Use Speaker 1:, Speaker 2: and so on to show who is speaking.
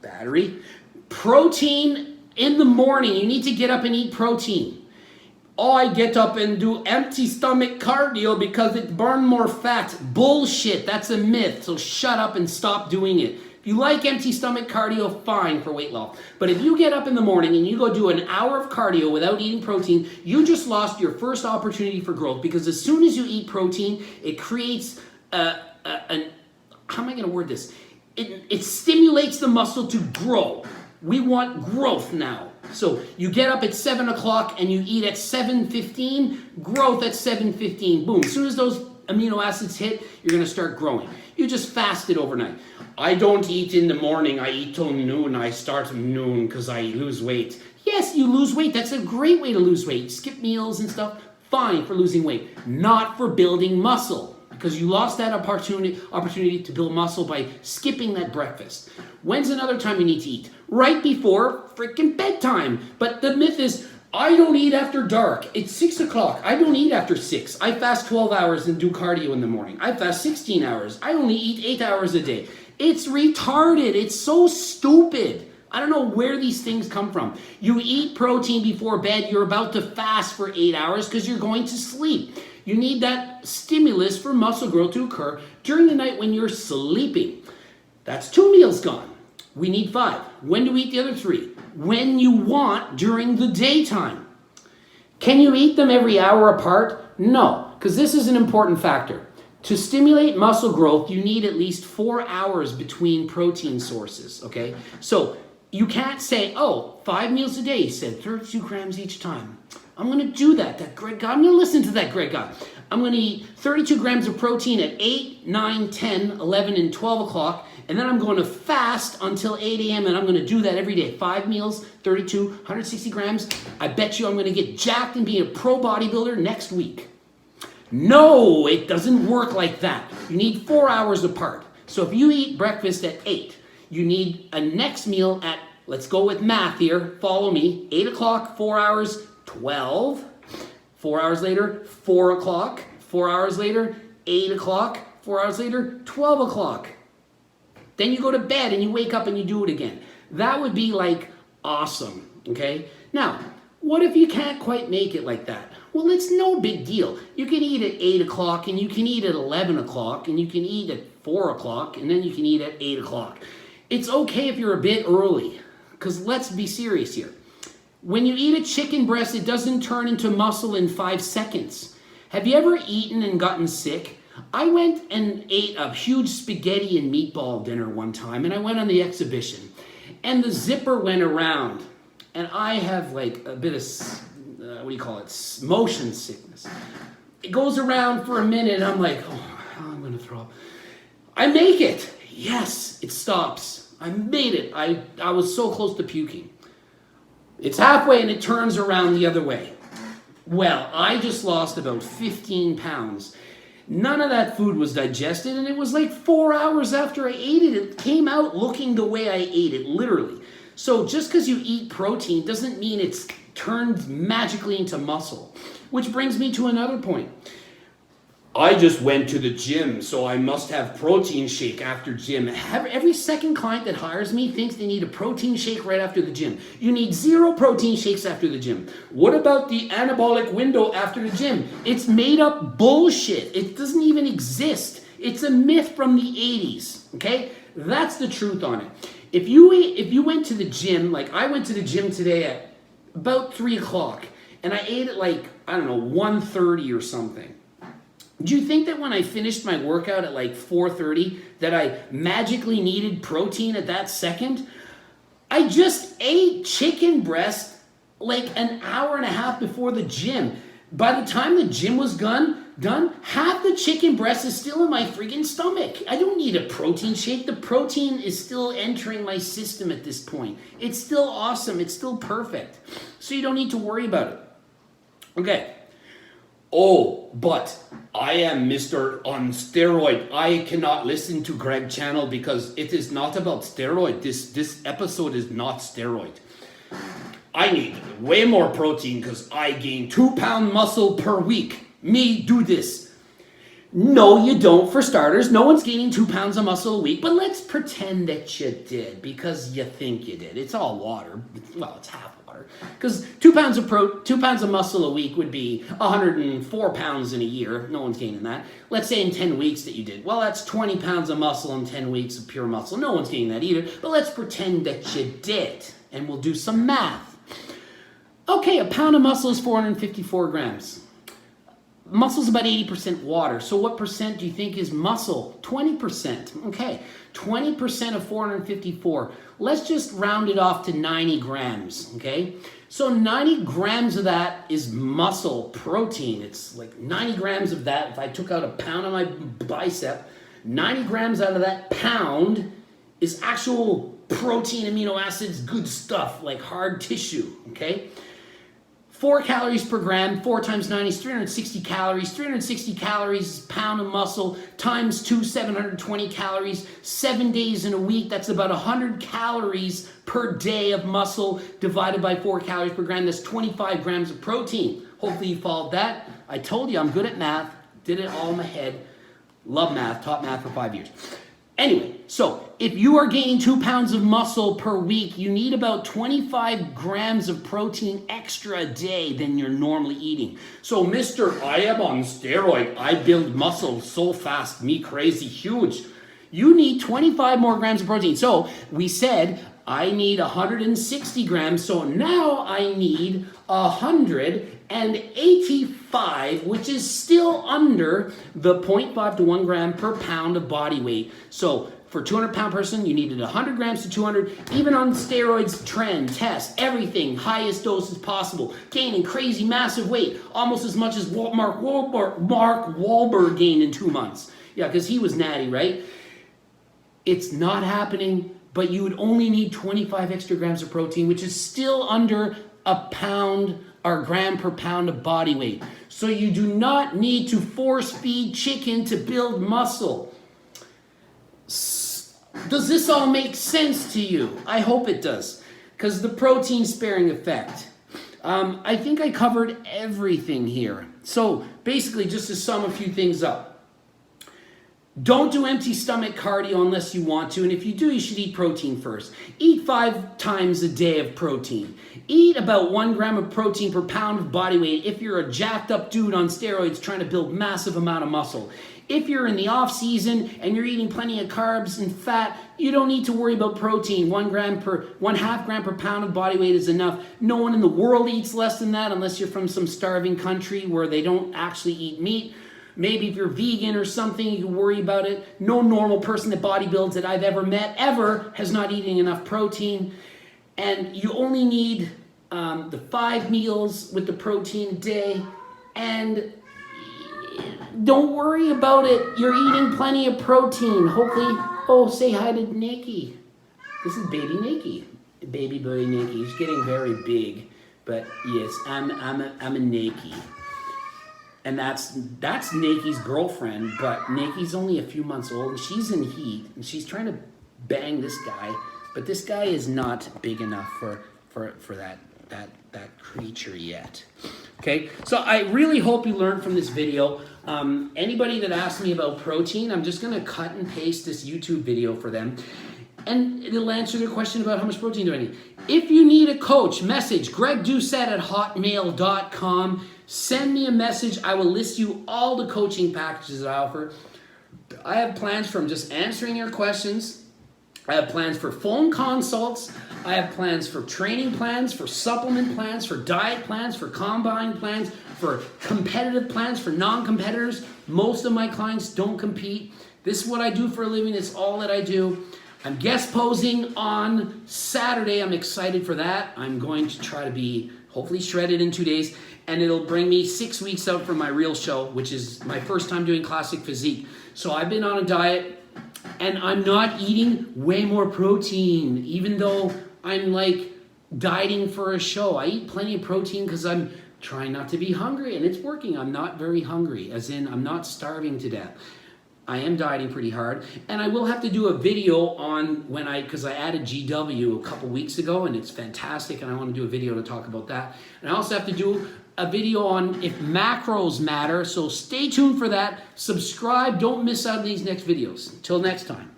Speaker 1: battery. Protein in the morning. You need to get up and eat protein. Oh, I get up and do empty stomach cardio because it burns more fat. Bullshit. That's a myth. So shut up and stop doing it. If you like empty stomach cardio, fine for weight loss. But if you get up in the morning and you go do an hour of cardio without eating protein, you just lost your first opportunity for growth, because as soon as you eat protein, it creates how am I going to word this? It stimulates the muscle to grow. We want growth now. So you get up at 7 o'clock and you eat at 7:15, growth at 7:15. Boom. As soon as those amino acids hit, you're going to start growing. You just fasted overnight. I don't eat in the morning. I eat till noon. I start at noon because I lose weight. Yes, you lose weight. That's a great way to lose weight. Skip meals and stuff. Fine for losing weight. Not for building muscle, because you lost that opportunity to build muscle by skipping that breakfast. When's another time you need to eat? Right before freaking bedtime. But the myth is, I don't eat after dark. It's 6 o'clock. I don't eat after 6. I fast 12 hours and do cardio in the morning. I fast 16 hours. I only eat 8 hours a day. It's retarded. It's so stupid. I don't know where these things come from. You eat protein before bed. You're about to fast for 8 hours because you're going to sleep. You need that stimulus for muscle growth to occur during the night when you're sleeping. That's 2 meals gone. We need 5. When do we eat the other 3? When you want during the daytime. Can you eat them every hour apart? No, because this is an important factor. To stimulate muscle growth, you need at least 4 hours between protein sources, okay? So you can't say, oh, 5 meals a day, you said 32 grams each time. I'm going to do that. That great guy. I'm going to listen to that great guy. I'm going to eat 32 grams of protein at 8, 9, 10, 11, and 12 o'clock. And then I'm going to fast until 8 a.m. and I'm going to do that every day. 5 meals, 32, 160 grams. I bet you I'm going to get jacked and be a pro bodybuilder next week. No, it doesn't work like that. You need 4 hours apart. So if you eat breakfast at 8, you need a next meal at, let's go with math here, follow me, 8 o'clock, 4 hours, 12. 4 hours later, 4 o'clock. 4 hours later, 8 o'clock. 4 hours later, 12 o'clock. Then you go to bed and you wake up and you do it again. That would be like awesome, okay? Now, what if you can't quite make it like that? Well, it's no big deal. You can eat at 8 o'clock and you can eat at 11 o'clock and you can eat at 4 o'clock and then you can eat at 8 o'clock. It's okay if you're a bit early, because let's be serious here. When you eat a chicken breast, it doesn't turn into muscle in 5 seconds. Have you ever eaten and gotten sick? I went and ate a huge spaghetti and meatball dinner one time, and I went on the exhibition. And the zipper went around, and I have like a bit of, motion sickness. It goes around for a minute, and I'm like, oh, I'm going to throw up. I make it. Yes, it stops. I made it. I was so close to puking. It's halfway, and it turns around the other way. Well, I just lost about 15 pounds. None of that food was digested, and it was like 4 hours after I ate it. It came out looking the way I ate it, literally. So just because you eat protein doesn't mean it's turned magically into muscle. Which brings me to another point. I just went to the gym, so I must have protein shake after gym. Every second client that hires me thinks they need a protein shake right after the gym. You need 0 protein shakes after the gym. What about the anabolic window after the gym? It's made up bullshit. It doesn't even exist. It's a myth from the 80s, okay? That's the truth on it. If you went to the gym, like I went to the gym today at about 3 o'clock, and I ate at like, 1:30 or something. Do you think that when I finished my workout at like 4:30 that I magically needed protein at that second? I just ate chicken breast like an hour and a half before the gym. By the time the gym was done, half the chicken breast is still in my freaking stomach. I don't need a protein shake. The protein is still entering my system at this point. It's still awesome. It's still perfect. So you don't need to worry about it. Okay. Oh, but I am Mr. on steroid. I cannot listen to Greg channel because it is not about steroid. This episode is not steroid. I need way more protein because I gain 2-pound muscle per week. Me do this. No, you don't. For starters, no one's gaining 2 pounds of muscle a week, but let's pretend that you did because you think you did. It's all water. Well, it's half water. Because 2 pounds of muscle a week would be 104 pounds in a year. No one's gaining that. Let's say in 10 weeks that you did. Well, that's 20 pounds of muscle in 10 weeks of pure muscle. No one's gaining that either. But let's pretend that you did, and we'll do some math. Okay, a pound of muscle is 454 grams. Muscle's about 80% water. So what percent do you think is muscle? 20%. Okay, 20% of 454. Let's just round it off to 90 grams, okay? So 90 grams of that is muscle protein. It's like 90 grams of that. If I took out a pound of my bicep, 90 grams out of that pound is actual protein, amino acids, good stuff, like hard tissue, okay? 4 calories per gram, 4 times 90 is 360 calories. 360 calories is a pound of muscle times 2, 720 calories. 7 days in a week, that's about 100 calories per day of muscle divided by 4 calories per gram. That's 25 grams of protein. Hopefully you followed that. I told you I'm good at math. Did it all in my head. Love math. Taught math for 5 years. Anyway, so if you are gaining 2 pounds of muscle per week, you need about 25 grams of protein extra a day than you're normally eating. So, Mr. I am on steroid. I build muscle so fast, me crazy, huge. You need 25 more grams of protein. So we said I need 160 grams. So now I need 185, which is still under the 0.5 to 1 gram per pound of body weight. So for a 200-pound person, you needed 100 grams to 200. Even on steroids, trend, test, everything, highest doses possible. Gaining crazy, massive weight, almost as much as Mark Wahlberg gained in 2 months. Yeah, because he was natty, right? It's not happening, but you would only need 25 extra grams of protein, which is still under a pound or gram per pound of body weight. So you do not need to force feed chicken to build muscle. Does this all make sense to you? I hope it does, because the protein sparing effect. I think I covered everything here. So basically, just to sum a few things up. Don't do empty stomach cardio unless you want to, and if you do, you should eat protein first. Eat 5 times a day of protein. Eat about 1 gram of protein per pound of body weight if you're a jacked up dude on steroids trying to build massive amount of muscle. If you're in the off season and you're eating plenty of carbs and fat, you don't need to worry about protein. 1 half gram per pound of body weight is enough. No one in the world eats less than that unless you're from some starving country where they don't actually eat meat. Maybe if you're vegan or something, you can worry about it. No normal person that bodybuilds that I've ever met has not eaten enough protein. And you only need the 5 meals with the protein a day. And don't worry about it. You're eating plenty of protein. Hopefully, say hi to Nikki. This is baby Nikki. Baby boy Nikki. He's getting very big. But yes, I'm a Nikki. And that's Naki's girlfriend, but Naki's only a few months old, and she's in heat, and she's trying to bang this guy, but this guy is not big enough for that creature yet. Okay, so I really hope you learned from this video. Anybody that asked me about protein, I'm just gonna cut and paste this YouTube video for them, and it'll answer their question about how much protein do I need. If you need a coach, message gregdoucette@hotmail.com. Send me a message. I will list you all the coaching packages that I offer. I have plans from just answering your questions. I have plans for phone consults. I have plans for training plans, for supplement plans, for diet plans, for combine plans, for competitive plans, for non-competitors. Most of my clients don't compete. This is what I do for a living. It's all that I do. I'm guest posing on Saturday. I'm excited for that. I'm going to try to be hopefully shredded in 2 days, and it'll bring me 6 weeks out from my real show, which is my first time doing classic physique. So I've been on a diet, and I'm not eating way more protein, even though I'm like dieting for a show. I eat plenty of protein because I'm trying not to be hungry, and it's working. I'm not very hungry, as in I'm not starving to death. I am dieting pretty hard, and I will have to do a video on because I added GW a couple weeks ago, and it's fantastic, and I want to do a video to talk about that. And I also have to do a video on if macros matter. So stay tuned for that. Subscribe. Don't miss out on these next videos. Until next time.